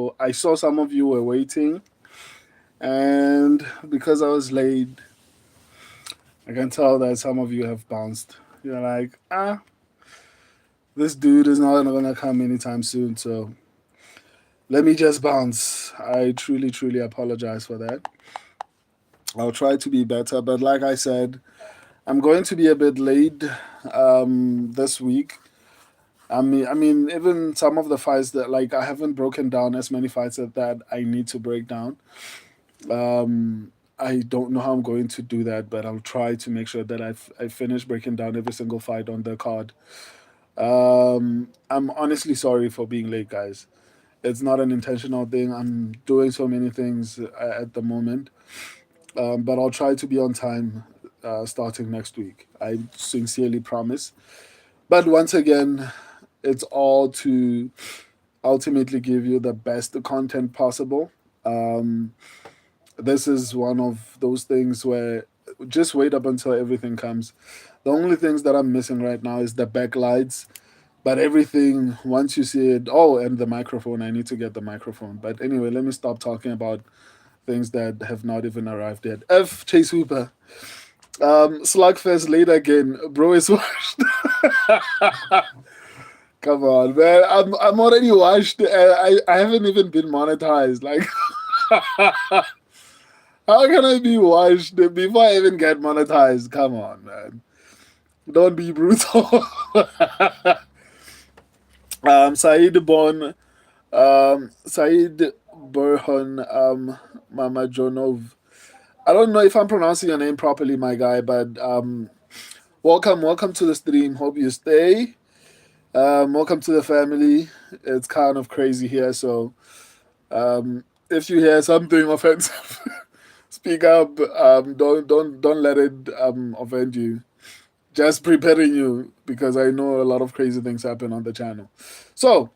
So I saw some of you were waiting, and because I was late, I can tell that some of you have bounced. You're like, this dude is not gonna come anytime soon, so let me just bounce. I truly, truly apologize for that. I'll try to be better, but like I said, I'm going to be a bit late this week. Even some of the fights that like I haven't broken down as many fights that I need to break down. I don't know how I'm going to do that, but I'll try to make sure that I finish breaking down every single fight on the card. I'm honestly sorry for being late, guys. It's not an intentional thing. I'm doing so many things at the moment, but I'll try to be on time starting next week. I sincerely promise. But once again, it's all to ultimately give you the best content possible. Um, this is one of those things where just wait up until everything comes. The only things that I'm missing right now is the backlights, but everything once you see it. Oh, and the microphone. I need to get the microphone. But anyway, let me stop talking about things that have not even arrived yet. F Chase Hooper. Slugfest late again. Bro is washed. Come on, man. I'm already washed. I haven't even been monetized. Like, how can I be washed before I even get monetized? Come on, man. Don't be brutal. Saeed Bon, Saeed Burhan, Mama Jonov. I don't know if I'm pronouncing your name properly, my guy, but welcome to the stream. Hope you stay. Welcome to the family. It's kind of crazy here, so if you hear something offensive, speak up. Don't let it offend you. Just preparing you because I know a lot of crazy things happen on the channel. So,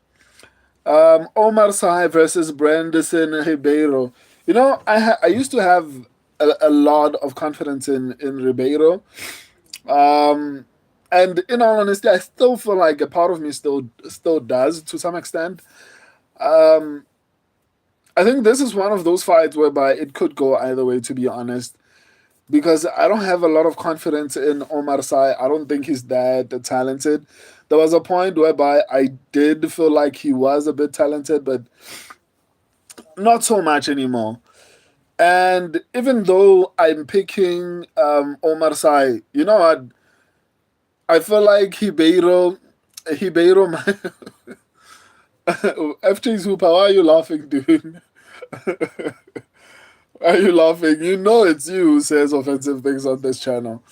Omar Sai versus Brendson Ribeiro. I used to have a lot of confidence in Ribeiro. Um, and in all honesty, I still feel like a part of me still does to some extent. Um, I think this is one of those fights whereby it could go either way, to be honest, because I don't have a lot of confidence in Omar Sy. I don't think he's that talented. There was a point whereby I did feel like he was a bit talented, but not so much anymore. And even though I'm picking Omar Sy, you know what? I feel like Ribeiro, FJ Super, why are you laughing, dude? Why are you laughing? You know it's you who says offensive things on this channel.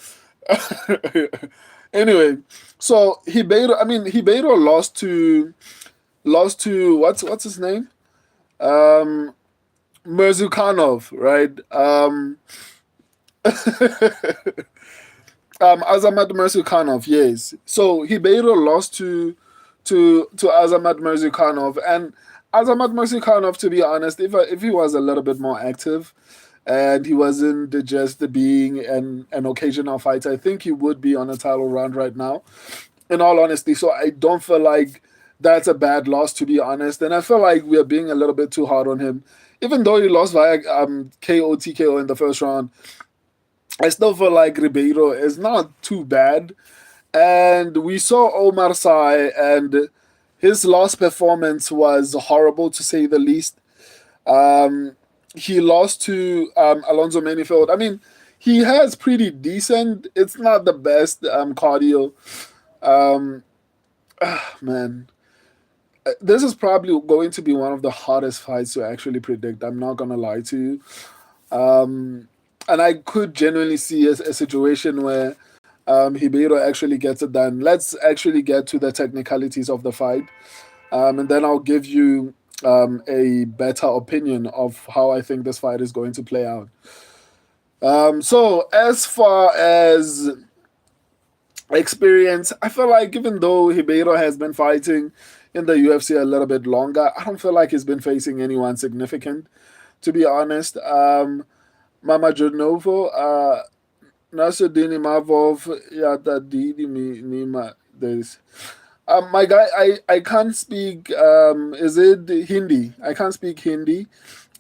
Anyway, so Ribeiro lost to what's his name? Um Mirzukhanov, right? Azamat Mirzukhanov, yes. So Ribeiro lost to Azamat Mirzukhanov, and Azamat Mirzukhanov, to be honest, if he was a little bit more active, and he wasn't just being an occasional fighter, I think he would be on a title run right now. In all honesty, so I don't feel like that's a bad loss, to be honest, and I feel like we are being a little bit too hard on him. Even though he lost via KO TKO in the first round, I still feel like Ribeiro is not too bad. And we saw Omar Sy, and his last performance was horrible to say the least. Um, he lost to Alonso Manifield. I mean, he has pretty decent. It's not the best cardio. Um, man, this is probably going to be one of the hardest fights to actually predict. I'm not gonna lie to you. And I could genuinely see a situation where Ribeiro actually gets it done. Let's actually get to the technicalities of the fight, and then I'll give you a better opinion of how I think this fight is going to play out. So, as far as experience, I feel like even though Ribeiro has been fighting in the UFC a little bit longer, I don't feel like he's been facing anyone significant, to be honest. Mama Jonovo, Nasruddin Imavov, Yata Didi Nima, this. My guy, I can't speak. Is it Hindi? I can't speak Hindi.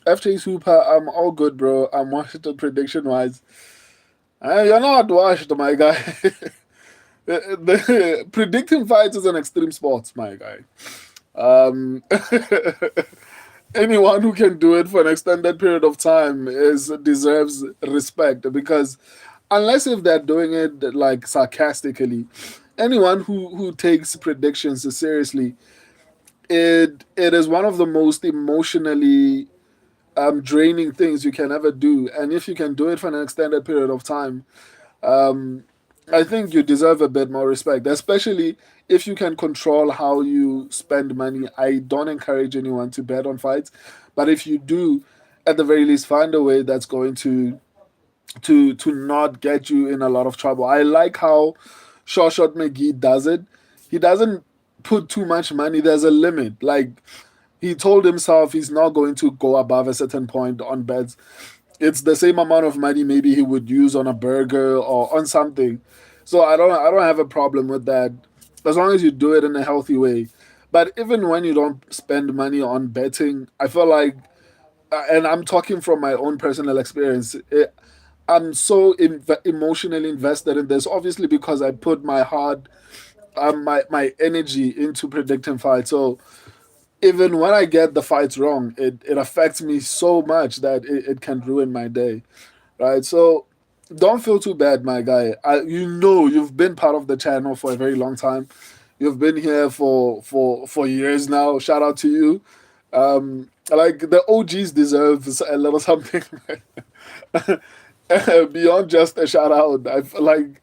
FJ Super, I'm all good, bro. I'm washed prediction wise. You're not washed, my guy. Predicting fights is an extreme sport, my guy. Um, Anyone who can do it for an extended period of time is deserves respect because unless if they're doing it like sarcastically, anyone who takes predictions seriously, it is one of the most emotionally draining things you can ever do. And if you can do it for an extended period of time, um, I think you deserve a bit more respect, especially if you can control how you spend money. I don't encourage anyone to bet on fights, but if you do, at the very least, find a way that's going to not get you in a lot of trouble. I like how Short McGee does it. He doesn't put too much money. There's a limit. Like he told himself he's not going to go above a certain point on bets. It's the same amount of money maybe he would use on a burger or on something. So I don't have a problem with that as long as you do it in a healthy way. But even when you don't spend money on betting, I feel like, and I'm talking from my own personal experience, I'm so emotionally invested in this. Obviously, because I put my heart, my energy into predicting fights. So even when I get the fights wrong, it affects me so much that it can ruin my day, right? So don't feel too bad, my guy. You know you've been part of the channel for a very long time. You've been here for years now. Shout out to you. Like the OGs deserve a little something beyond just a shout out. I feel like,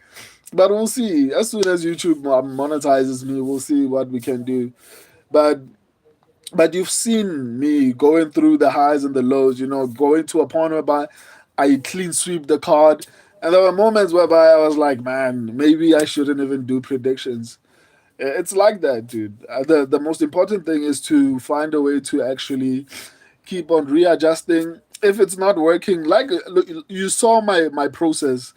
but we'll see. As soon as YouTube monetizes me, we'll see what we can do. But you've seen me going through the highs and the lows, going to a point whereby I clean sweep the card. And there were moments whereby I was like, man, maybe I shouldn't even do predictions. It's like that, dude. The most important thing is to find a way to actually keep on readjusting. If it's not working, like look, you saw my process.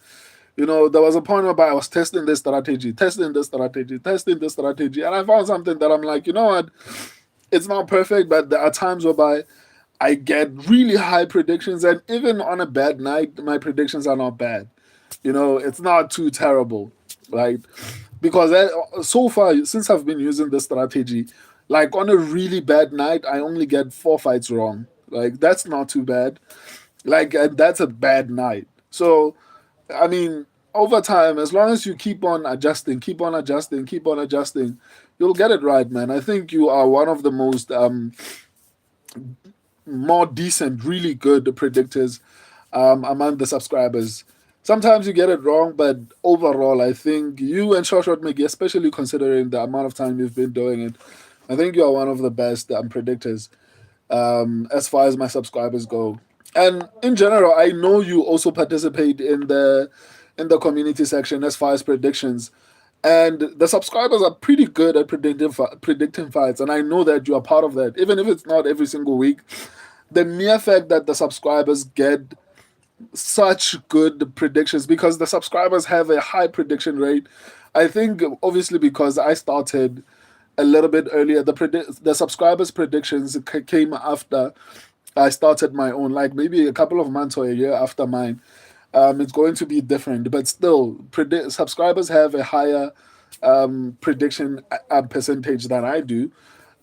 There was a point whereby I was testing this strategy, testing this strategy, testing this strategy, and I found something that I'm like, you know what? It's not perfect, but there are times whereby I get really high predictions, and even on a bad night, my predictions are not bad. It's not too terrible, right? Because so far, since I've been using this strategy, like on a really bad night, I only get 4 fights wrong. Like that's not too bad. Like that's a bad night. So, I mean, over time, as long as you keep on adjusting, keep on adjusting, keep on adjusting, you'll get it right, man. I think you are one of the most more decent, really good predictors among the subscribers. Sometimes you get it wrong, but overall, I think you and Short McGee, especially considering the amount of time you've been doing it, I think you are one of the best predictors as far as my subscribers go. And in general, I know you also participate in the community section as far as predictions. And the subscribers are pretty good at predicting fights, and I know that you are part of that, even if it's not every single week. The mere fact that the subscribers get such good predictions because the subscribers have a high prediction rate. I think obviously because I started a little bit earlier, the subscribers predictions came after I started my own, like maybe a couple of months or a year after mine. It's going to be different, but still, subscribers have a higher prediction percentage than I do.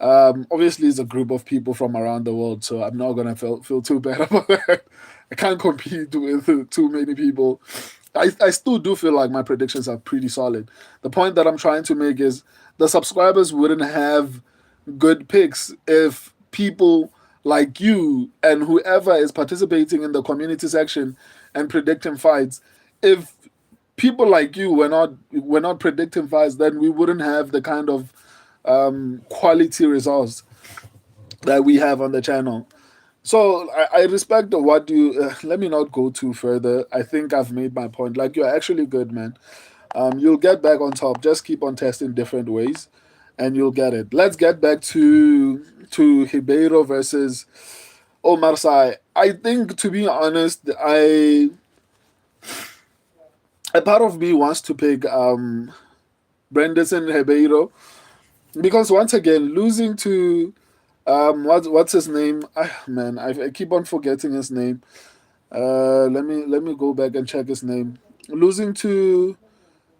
Obviously, it's a group of people from around the world, so I'm not gonna feel too bad about that. I can't compete with too many people. I still do feel like my predictions are pretty solid. The point that I'm trying to make is the subscribers wouldn't have good picks if people like you and whoever is participating in the community section and predicting fights, if people like you were not predicting fights, then we wouldn't have the kind of quality results that we have on the channel. So I respect what you. Let me not go too further. I think I've made my point. Like you're actually good, man. You'll get back on top. Just keep on testing different ways, and you'll get it. Let's get back to Ribeiro versus Oumar Sy. I think, to be honest, a part of me wants to pick Brendson Ribeiro, because once again, losing to what's his name? Man, I keep on forgetting his name. Let me go back and check his name. Losing to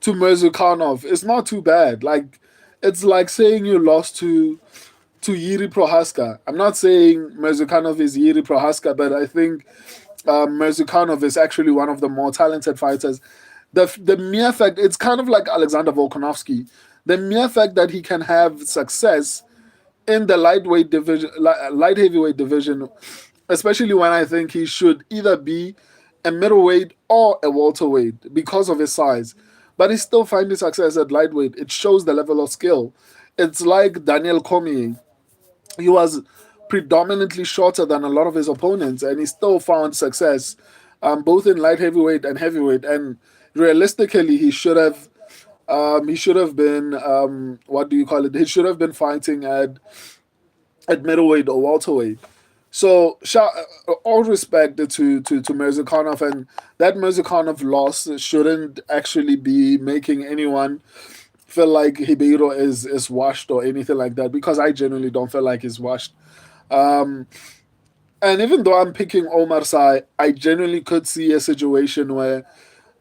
Mirzukhanov is not too bad. Like, it's like saying you lost to Yuri Prohaska. I'm not saying Mirzukhanov is Yuri Prohaska, but I think Mirzukhanov is actually one of the more talented fighters. The mere fact, it's kind of like Alexander Volkanovski. The mere fact that he can have success in the lightweight division, light heavyweight division, especially when I think he should either be a middleweight or a welterweight because of his size. But he's still finding success at lightweight. It shows the level of skill. It's like Daniel Cormier. He was predominantly shorter than a lot of his opponents, and he still found success, both in light heavyweight and heavyweight. And realistically, he should have been what do you call it? He should have been fighting at middleweight or welterweight. So, all respect to Mirzakhanov, and that Mirzakhanov loss shouldn't actually be making anyone feel like Ribeiro is washed or anything like that, because I genuinely don't feel like he's washed. Um, and even though I'm picking Omar Sy, I genuinely could see a situation where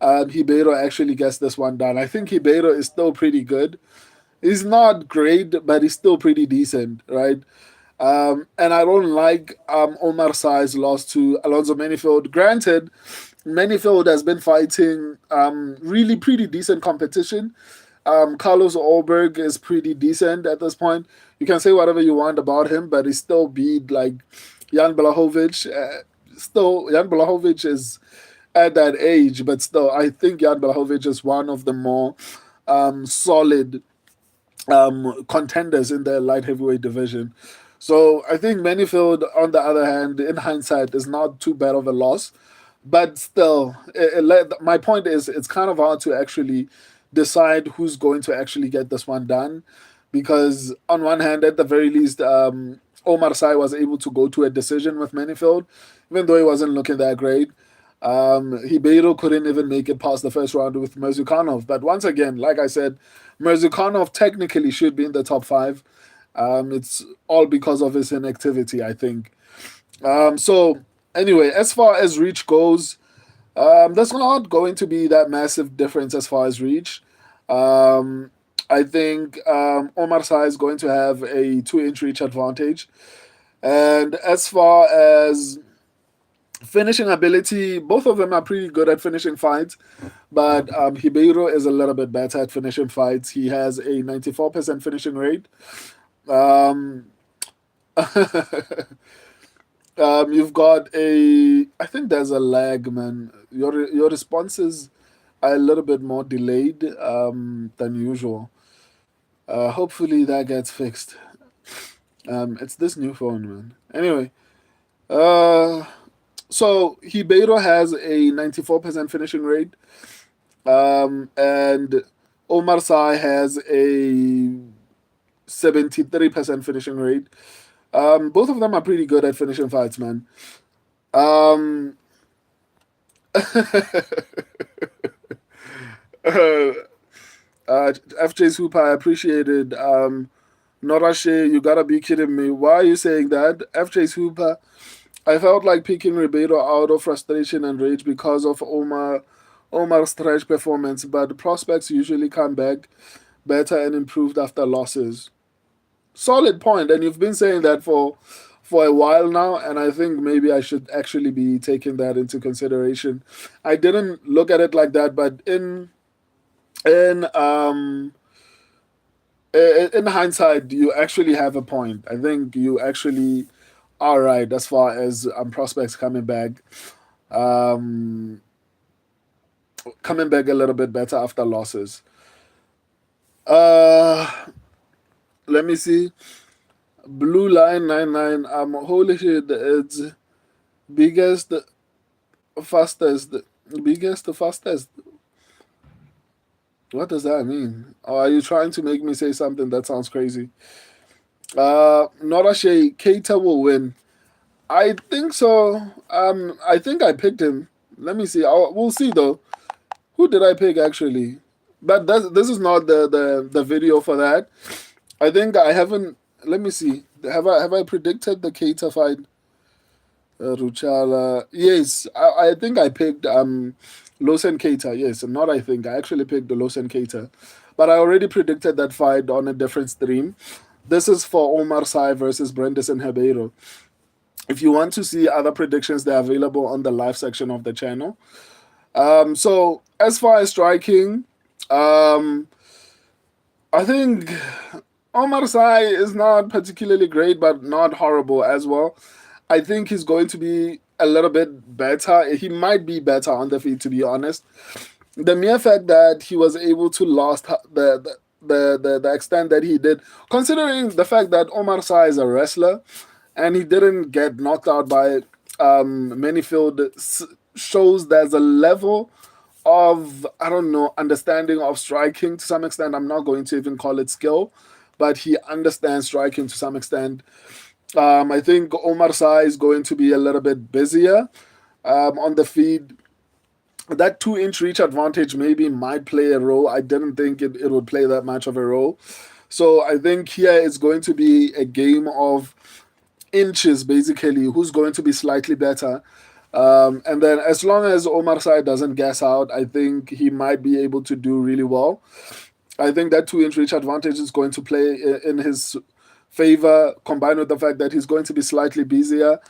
Ribeiro actually gets this one done. I think Ribeiro is still pretty good. He's not great, but he's still pretty decent, right? And I don't like Omar Sy's loss to Alonso Manifield. Granted, Manifield has been fighting really pretty decent competition. Carlos Olberg is pretty decent at this point. You can say whatever you want about him, but he still beat like Jan Blachowicz. Still, Jan Blachowicz is at that age, but still, I think Jan Blachowicz is one of the more solid contenders in the light heavyweight division. So I think Manifield, on the other hand, in hindsight, is not too bad of a loss. But still, my point is, it's kind of hard to actually decide who's going to actually get this one done, because on one hand, at the very least, Omar Sy was able to go to a decision with Manifield, even though he wasn't looking that great. Ribeiro couldn't even make it past the first round with Mirzukhanov. But once again, like I said, Mirzukhanov technically should be in the top five. It's all because of his inactivity, I think. So anyway, as far as reach goes, there's not going to be that massive difference as far as reach. Um, I think Omar Sy is going to have a 2 inch reach advantage. And as far as finishing ability, both of them are pretty good at finishing fights, but Ribeiro is a little bit better at finishing fights. He has a 94% finishing rate. Um, you've got a. I think there's a lag, man. Your responses are a little bit more delayed than usual. Hopefully that gets fixed. It's this new phone, man. Anyway, uh, so Ribeiro has a 94% finishing rate, and Omar Sy has a 73% finishing rate. Both of them are pretty good at finishing fights, man. Um, uh, FJ's Hoop, I appreciated. Norashe, you gotta be kidding me. Why are you saying that? FJ's Hooper, I felt like picking Ribeiro out of frustration and rage because of Omar's trash performance, but the prospects usually come back better and improved after losses. Solid point, and you've been saying that for a while now, and I think maybe I should actually be taking that into consideration. I didn't look at it like that, but in in hindsight, you actually have a point. I think you actually are right as far as prospects um, coming back a little bit better after losses. Uh, Let me see. Blue Line 99. Holy shit! It's biggest, fastest, biggest, fastest. What does that mean? Or are you trying to make me say something that sounds crazy? Norashe Keita will win. I think so. I think I picked him. Let me see. We'll see though. Who did I pick actually? But this is not the video for that. I think I haven't. Let me see. Have I predicted the Keita fight? Ruchala. Yes, I think I picked Losen Keita. Yes, not I think I actually picked the Losen Keita, but I already predicted that fight on a different stream. This is for Omar Sy versus Brendson Ribeiro. If you want to see other predictions, they're available on the live section of the channel. So as far as striking, um, I think Omar Sy is not particularly great, but not horrible as well. I think he's going to be a little bit better. He might be better on the feet, to be honest. The mere fact that he was able to last the extent that he did, considering the fact that Omar Sy is a wrestler and he didn't get knocked out by Manyfield, shows there's a level of, I don't know, understanding of striking to some extent. I'm not going to even call it skill, but he understands striking to some extent. I think Omar Sy is going to be a little bit busier on the feed. That 2 inch reach advantage maybe might play a role. I didn't think it would play that much of a role. So I think here it's going to be a game of inches, basically, who's going to be slightly better. And then as long as Omar Sy doesn't gas out, I think he might be able to do really well. I think that 2 inch reach advantage is going to play in his favor, combined with the fact that he's going to be slightly busier.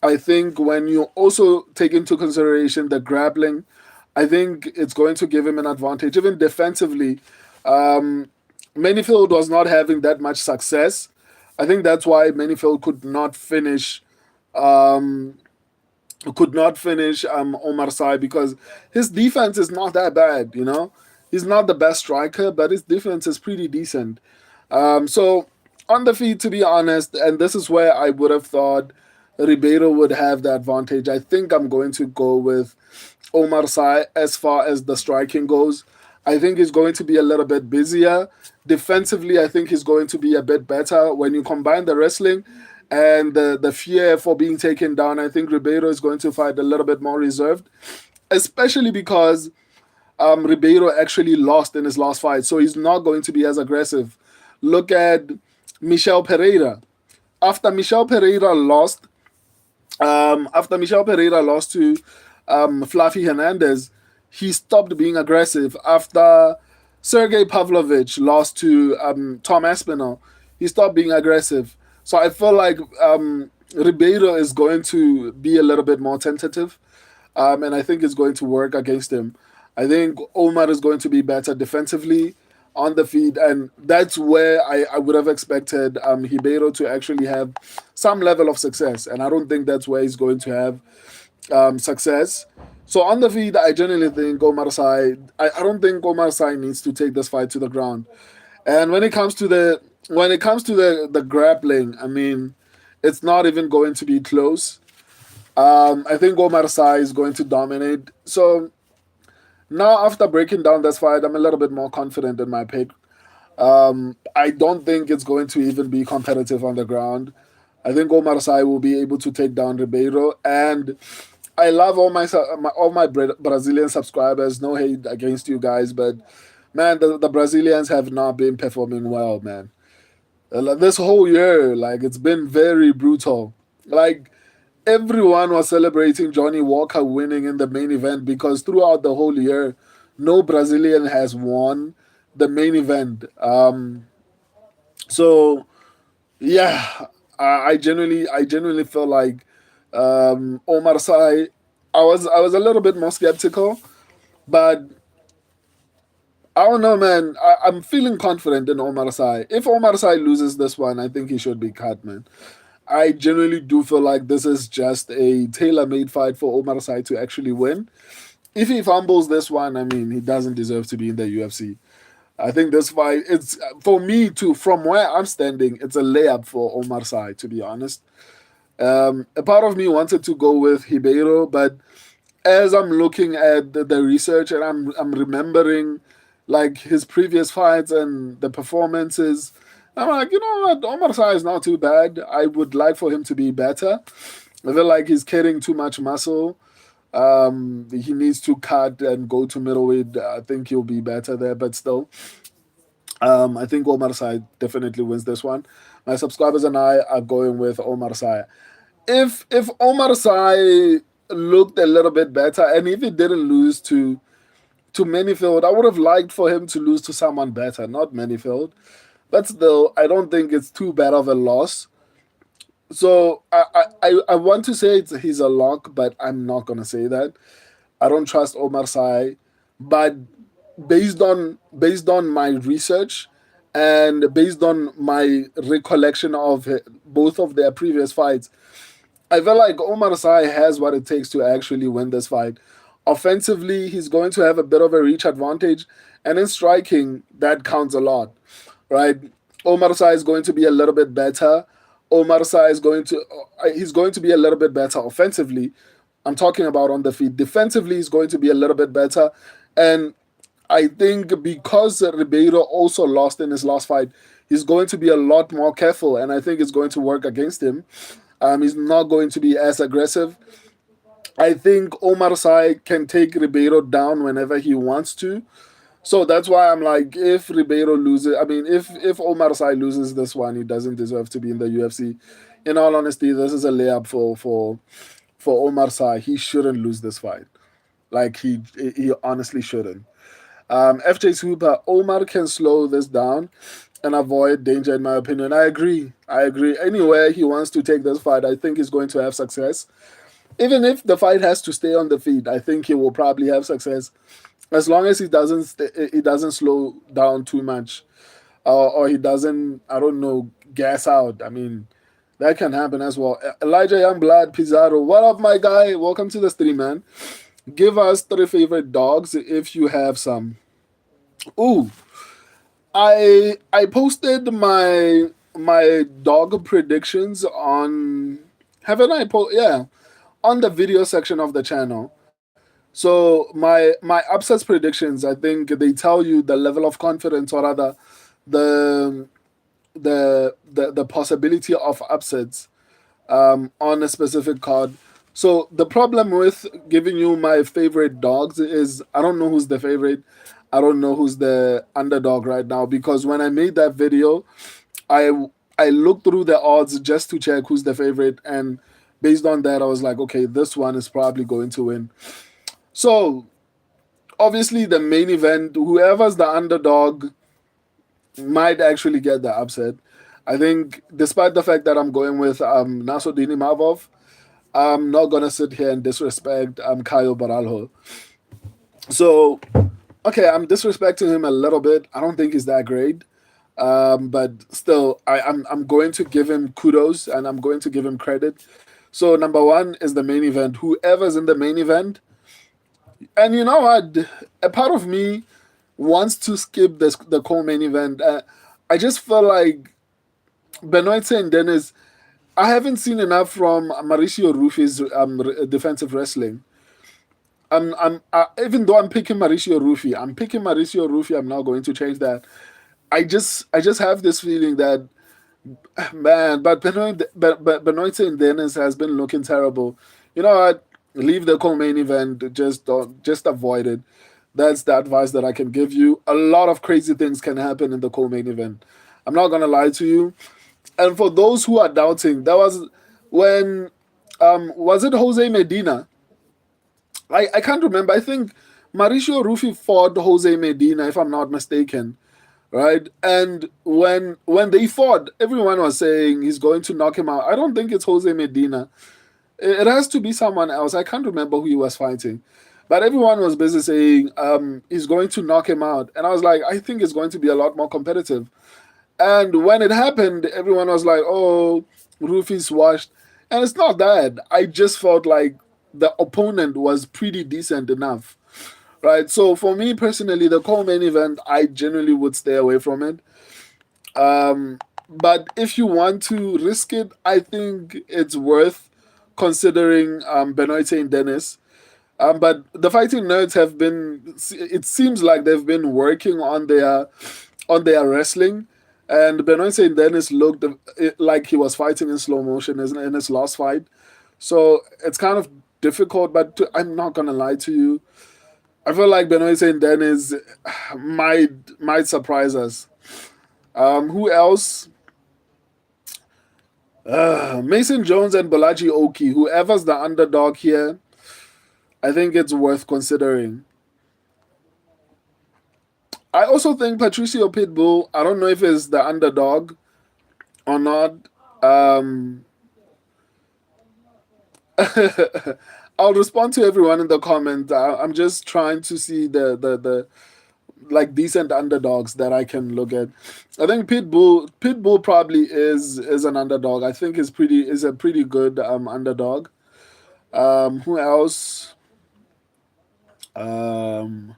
I think when you also take into consideration the grappling, I think it's going to give him an advantage. Even defensively, um, Manyfield was not having that much success. I think that's why Manyfield um, could not finish Omar Sy, because his defense is not that bad. He's not the best striker, but his defense is pretty decent. So on the feet, to be honest, and this is where I would have thought Ribeiro would have the advantage. I think I'm going to go with Omar Sy as far as the striking goes. I think he's going to be a little bit busier. Defensively, I think he's going to be a bit better. When you combine the wrestling and the fear for being taken down, I think Ribeiro is going to fight a little bit more reserved, especially because Ribeiro actually lost in his last fight, so he's not going to be as aggressive. Look at Michel Pereira. After Michel Pereira lost, to Fluffy Hernandez, he stopped being aggressive. After Sergey Pavlovich lost to Tom Aspinall, he stopped being aggressive. So I feel like Ribeiro is going to be a little bit more tentative, and I think it's going to work against him. I think Omar is going to be better defensively on the feet, and that's where I would have expected Ribeiro to actually have some level of success, and I don't think that's where he's going to have success. So on the feet, I generally think Omar Sy. I don't think Omar Sy needs to take this fight to the ground. And when it comes to the grappling, I mean, it's not even going to be close. I think Omar Sy is going to dominate. So now, after breaking down this fight, I'm a little bit more confident in my pick. I don't think it's going to even be competitive on the ground. I think Omar Sy will be able to take down Ribeiro, and I love all my Brazilian subscribers. No hate against you guys, but man, the Brazilians have not been performing well, man. Like, this whole year, like, it's been very brutal. Like, everyone was celebrating Johnny Walker winning in the main event, because throughout the whole year, no Brazilian has won the main event. So yeah, I genuinely feel like Omar Sy. I was a little bit more skeptical, but I don't know, man. I'm feeling confident in Omar Sy. If Omar Sy loses this one, I think he should be cut, man. I genuinely do feel like this is just a tailor-made fight for Omar Sy to actually win. If he fumbles this one, I mean, he doesn't deserve to be in the UFC. I think this fight, it's for me too. From where I'm standing, it's a layup for Omar Sy, to be honest. A part of me wanted to go with Ribeiro, but as I'm looking at the research and I'm remembering like his previous fights and the performances, I'm like, you know what, Omar Sy is not too bad. I would like for him to be better. I feel like he's carrying too much muscle. He needs to cut and go to middleweight. I think he'll be better there, but still, I think Omar Sy definitely wins this one. My subscribers and I are going with Omar Sy. If Omar Sy looked a little bit better, and if he didn't lose to Manyfield, I would have liked for him to lose to someone better, not Manyfield. But still, I don't think it's too bad of a loss. So I want to say he's a lock, but I'm not gonna say that. I don't trust Omar Sy, but based on my research and based on my recollection of both of their previous fights, I feel like Omar Sy has what it takes to actually win this fight. Offensively, he's going to have a bit of a reach advantage, and in striking, that counts a lot, right? Omar Sy is going to be a little bit better. Omar Sy is going to he's going to be a little bit better offensively. I'm talking about on the feet. Defensively, he's going to be a little bit better, and I think because Ribeiro also lost in his last fight, he's going to be a lot more careful, and I think it's going to work against him. He's not going to be as aggressive. I think Omar Sy can take Ribeiro down whenever he wants to. So that's why I'm like, if Ribeiro loses, I mean, if Omar Sy loses this one, he doesn't deserve to be in the UFC. In all honesty, this is a layup for Omar Sy. He shouldn't lose this fight. Like he honestly shouldn't. FJ Super, Omar can slow this down and avoid danger, in my opinion. I agree. I agree. Anywhere he wants to take this fight, I think he's going to have success. Even if the fight has to stay on the feet, I think he will probably have success as long as he doesn't slow down too much, or he doesn't, I don't know, gas out. I mean, that can happen as well. Elijah Youngblood Pizarro, what up, my guy? Welcome to the stream, man. Give us three favorite dogs if you have some. Ooh, I posted my dog predictions on, haven't I yeah, on the video section of the channel. So my upsets predictions, I think they tell you the level of confidence, or rather the the possibility of upsets on a specific card. So the problem with giving you my favorite dogs is I don't know who's the favorite. I don't know who's the underdog right now, because when I made that video, I I looked through the odds just to check who's the favorite, and based on that, I was like, okay, this one is probably going to win. So obviously, the main event, whoever's the underdog might actually get the upset. I think, despite the fact that I'm going with Nasruddin Mavov, I'm not gonna sit here and disrespect Caio Baralho. So, okay, I'm disrespecting him a little bit. I don't think he's that great, but still, I'm going to give him kudos and I'm going to give him credit. So, number one is the main event. Whoever's in the main event, and you know what, a part of me wants to skip the co-main event. I just feel like Benoit and Dennis. I haven't seen enough from Mauricio Rufi's defensive wrestling. Even though I'm picking Mauricio Rufi, I'm picking Mauricio Rufi. I'm not going to change that. I just have this feeling that, man, but Benoit and Dennis has been looking terrible. You know what? Leave the co-main event. Just avoid it. That's the advice that I can give you. A lot of crazy things can happen in the co-main event. I'm not gonna lie to you. And for those who are doubting, that was when was it Jose Medina? I can't remember. I think Mauricio Rufi fought Jose Medina, if I'm not mistaken, right? And when they fought, everyone was saying he's going to knock him out. I don't think it's Jose Medina. It has to be someone else. I can't remember who he was fighting. But everyone was busy saying he's going to knock him out. And I was like, I think it's going to be a lot more competitive. And when it happened, everyone was like, oh, Rufi's washed. And it's not that. I just felt like the opponent was pretty decent enough. Right. So for me personally, the co-main event, I generally would stay away from it. But if you want to risk it, I think it's worth considering Benoit and Dennis. But the fighting nerds have been. It seems like they've been working on their wrestling, and Benoit Saint Dennis looked like he was fighting in slow motion in his last fight. So it's kind of difficult. But I'm not gonna lie to you. I feel like Benoit Saint Dennis might surprise us. Who else? Mason Jones and Balaji Oki. Whoever's the underdog here, I think it's worth considering. I also think Patricio Pitbull, I don't know if he's the underdog or not. Um, I'll respond to everyone in the comments. I'm just trying to see the like decent underdogs that I can look at. I think Pitbull probably is an underdog. I think is a pretty good underdog. Who else? Um,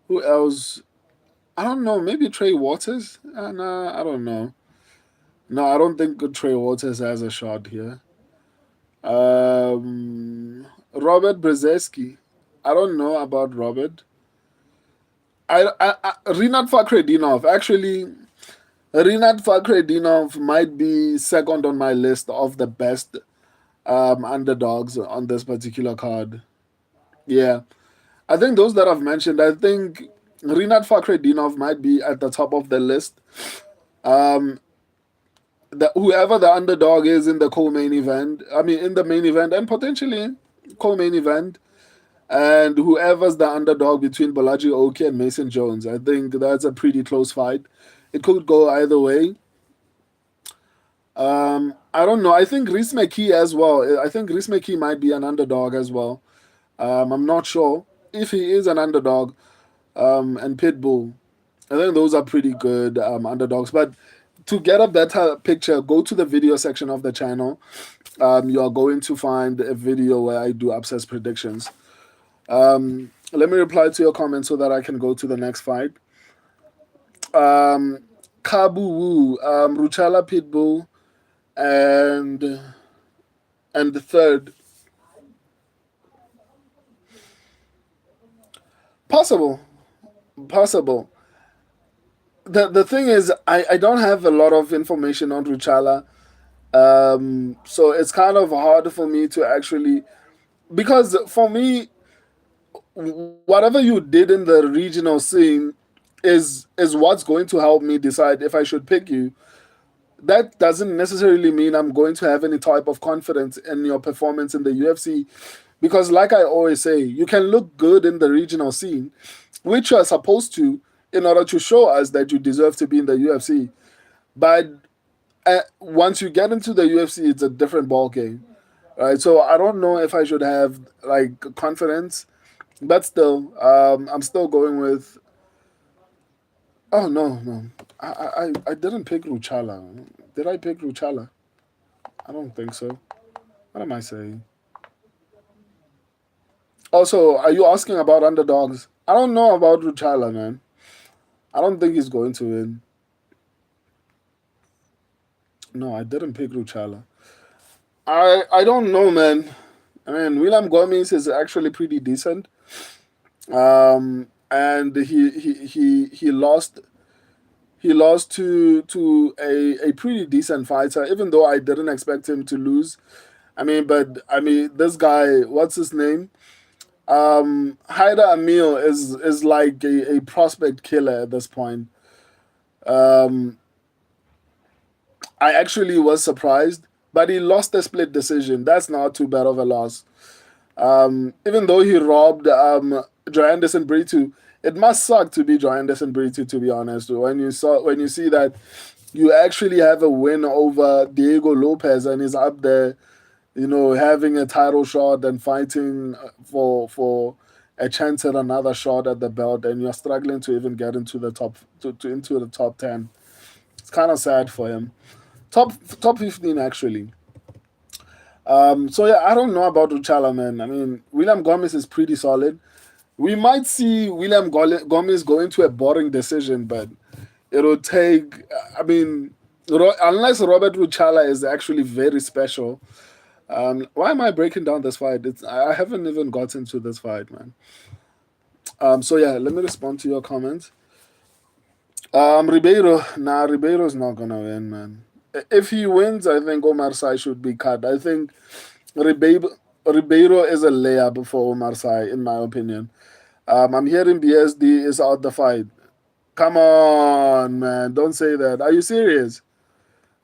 who else? I don't know. Maybe Trey Waters. No, I don't know. No, I don't think Trey Waters has a shot here. Robert Brzezinski. I don't know about Robert. Rinat Fakhretdinov. Actually, Rinat Fakhretdinov might be second on my list of the best underdogs on this particular card. Yeah, I think those that I've mentioned, I think Rinat Fakhretdinov might be at the top of the list. Um, whoever the underdog is in the co-main event, I mean in the main event and potentially co-main event, and whoever's the underdog between Balaji Oki and Mason Jones, I think that's a pretty close fight. It could go either way. I don't know. I think Rhys McKee as well. I think Rhys McKee might be an underdog as well. I'm not sure if he is an underdog. And Pitbull. I think those are pretty good underdogs. But to get up that picture, go to the video section of the channel. You are going to find a video where I do upset predictions. Let me reply to your comment so that I can go to the next fight. Kabu Wu, Ruchala Pitbull, and the third. Possible. Possible. The thing is, I don't have a lot of information on Ruchala. So it's kind of hard for me to actually, because for me, whatever you did in the regional scene is what's going to help me decide if I should pick you. That doesn't necessarily mean I'm going to have any type of confidence in your performance in the UFC, because like I always say, you can look good in the regional scene, which you are supposed to in order to show us that you deserve to be in the UFC. But once you get into the UFC, it's a different ball game, right? So I don't know if I should have like confidence, but still, I'm still going with. Oh no, no, I didn't pick Ruchala. Did I pick Ruchala? I don't think so. What am I saying? Also, are you asking about underdogs? I don't know about Ruchala, man. I don't think he's going to win. No, I didn't pick Ruchala. I don't know, man. I mean, William Gomez is actually pretty decent. And he lost to a pretty decent fighter, even though I didn't expect him to lose. I mean, this guy, what's his name? Haida Amil is like a prospect killer at this point. Um, I actually was surprised, but he lost a split decision. That's not too bad of a loss. Even though he robbed Joe Anderson Brito, it must suck to be Joe Anderson Brito, to be honest. When you see that you actually have a win over Diego Lopez and he's up there, having a title shot and fighting for a chance at another shot at the belt, and you're struggling to even get into the into the top 10. It's kind of sad for him. Top 15 actually. So yeah, I don't know about Ruchala, man. I mean, William Gomez is pretty solid. We might see William Gomez go into a boring decision, but it'll take. I mean, unless Robert Ruchala is actually very special. Why am I breaking down this fight? I haven't even gotten to this fight, man. So yeah, let me respond to your comments. Ribeiro's not gonna win, man. If he wins, I think Omar Sy should be cut. I think Ribeiro is a layup for Omar Sy, in my opinion. I'm hearing BSD is out the fight. Come on, man. Don't say that. Are you serious?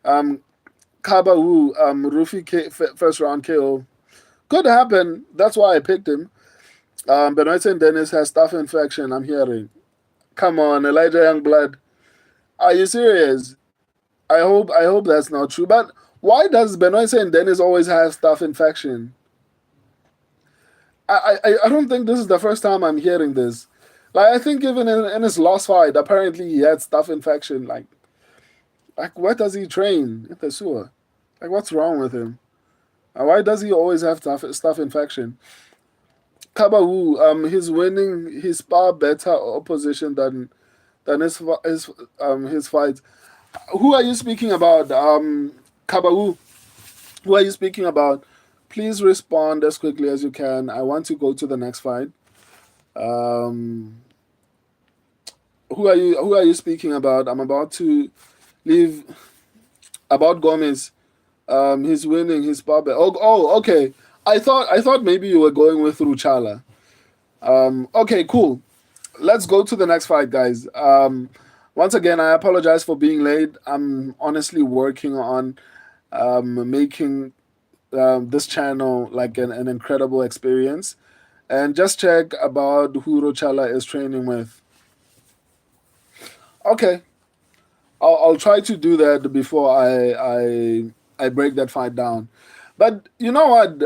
Um, Kabawu, first round KO. Could happen. That's why I picked him. Benoit St. Dennis has staph infection, I'm hearing. Come on, Elijah Youngblood. Are you serious? I hope that's not true. But why does Benoit St. Dennis always have staph infection? I don't think this is the first time I'm hearing this. Like I think even in his last fight, apparently he had staph infection. Like where does he train? In the sewer. Like what's wrong with him? Why does he always have staph infection? Kabawu, he's winning his far better opposition than his fights. Who are you speaking about? Kabawu, who are you speaking about? Please respond as quickly as you can. I want to go to the next fight. Um, who are you speaking about? I'm about to leave about Gomez. He's winning his bar bet. Oh, okay. I thought maybe you were going with Ruchala. Okay, cool. Let's go to the next fight, guys. Once again, I apologize for being late. I'm honestly working on making this channel like an incredible experience. And just check about who Ruchala is training with. Okay, I'll try to do that before I break that fight down. But you know what,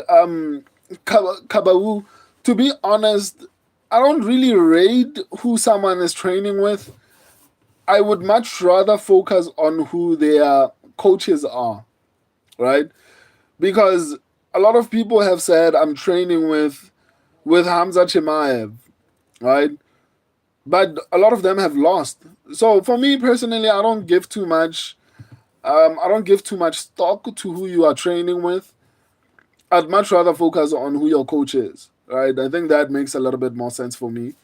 Kabawu, to be honest, I don't really rate who someone is training with. I would much rather focus on who their coaches are, right? Because a lot of people have said I'm training with Hamza Chimaev, right? But a lot of them have lost. So for me personally, I don't give too much stock to who you are training with. I'd much rather focus on who your coach is, right? I think that makes a little bit more sense for me.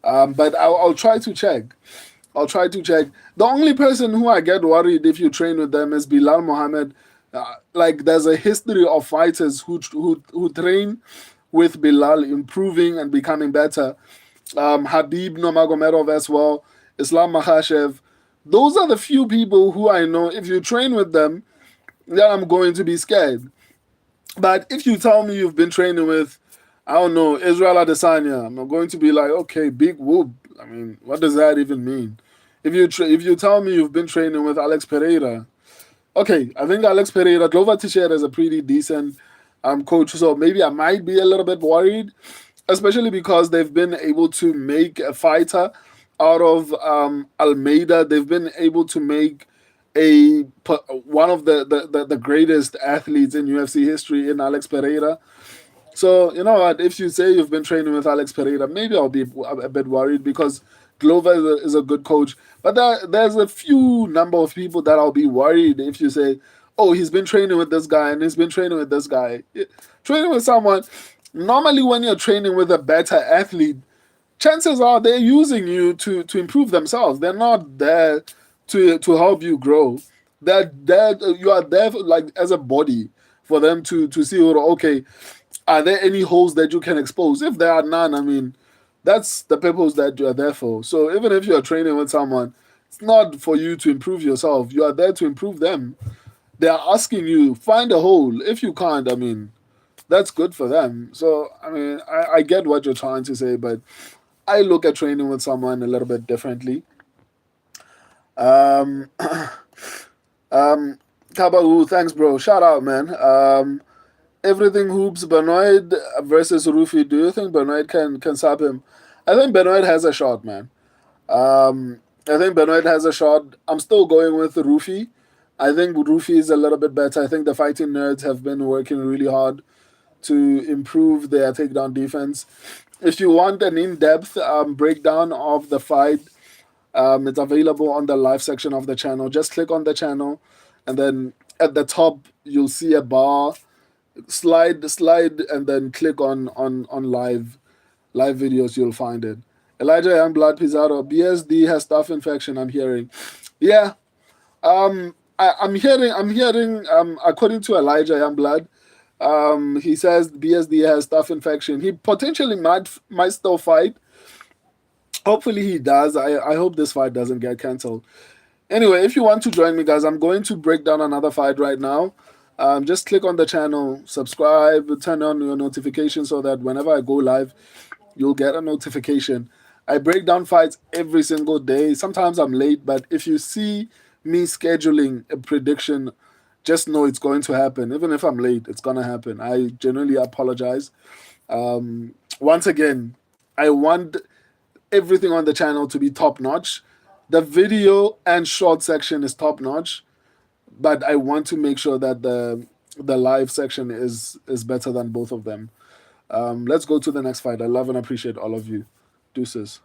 But I'll try to check. I'll try to check. The only person who I get worried if you train with them is Bilal Mohammed. Like there's a history of fighters who train with Bilal improving and becoming better. Habib Nurmagomedov as well, Islam Makhachev. Those are the few people who I know. If you train with them, then I'm going to be scared. But if you tell me you've been training with, I don't know, Israel Adesanya, I'm going to be like, okay, big whoop. I mean, what does that even mean? If you tell me you've been training with Alex Pereira, okay, I think Alex Pereira, Glover Teixeira is a pretty decent coach, so maybe I might be a little bit worried, especially because they've been able to make a fighter out of Almeida. They've been able to make a one of the greatest athletes in UFC history in Alex Pereira. So you know what? If you say you've been training with Alex Pereira, maybe I'll be a bit worried because Glover is a good coach. But there's a few number of people that I'll be worried if you say, "Oh, he's been training with this guy and he's been training with this guy." Training with someone. Normally, when you're training with a better athlete, chances are they're using you to improve themselves. They're not there to help you grow. They're there. You are there like as a body for them to see. Okay, are there any holes that you can expose? If there are none, I mean, that's the purpose that you are there for. So even if you are training with someone, it's not for you to improve yourself. You are there to improve them. They are asking you find a hole. If you can't, I mean, that's good for them. So I mean, I get what you're trying to say, but I look at training with someone a little bit differently. Um, Kabahu, thanks, bro. Shout out, man. Everything hoops Benoit versus Rufi. Do you think Benoit can sub him? I think Benoit has a shot, man. I think Benoit has a shot. I'm still going with Rufi. I think Rufi is a little bit better. I think the fighting nerds have been working really hard to improve their takedown defense. If you want an in-depth breakdown of the fight, it's available on the live section of the channel. Just click on the channel, and then at the top you'll see a bar. Slide, and then click on live videos. You'll find it. Elijah Youngblood Pizarro, BSD has staph infection. I'm hearing, yeah. I'm hearing. According to Elijah Youngblood, he says BSD has staph infection. He potentially might still fight. Hopefully he does. I hope this fight doesn't get cancelled. Anyway, if you want to join me, guys, I'm going to break down another fight right now. Just click on the channel, subscribe, turn on your notifications so that whenever I go live, you'll get a notification. I break down fights every single day. Sometimes I'm late, but if you see me scheduling a prediction, just know it's going to happen. Even if I'm late, it's going to happen. I genuinely apologize. Once again, I want everything on the channel to be top notch. The video and short section is top notch, but I want to make sure that the live section is better than both of them. Let's go to the next fight. I love and appreciate all of you. Deuces.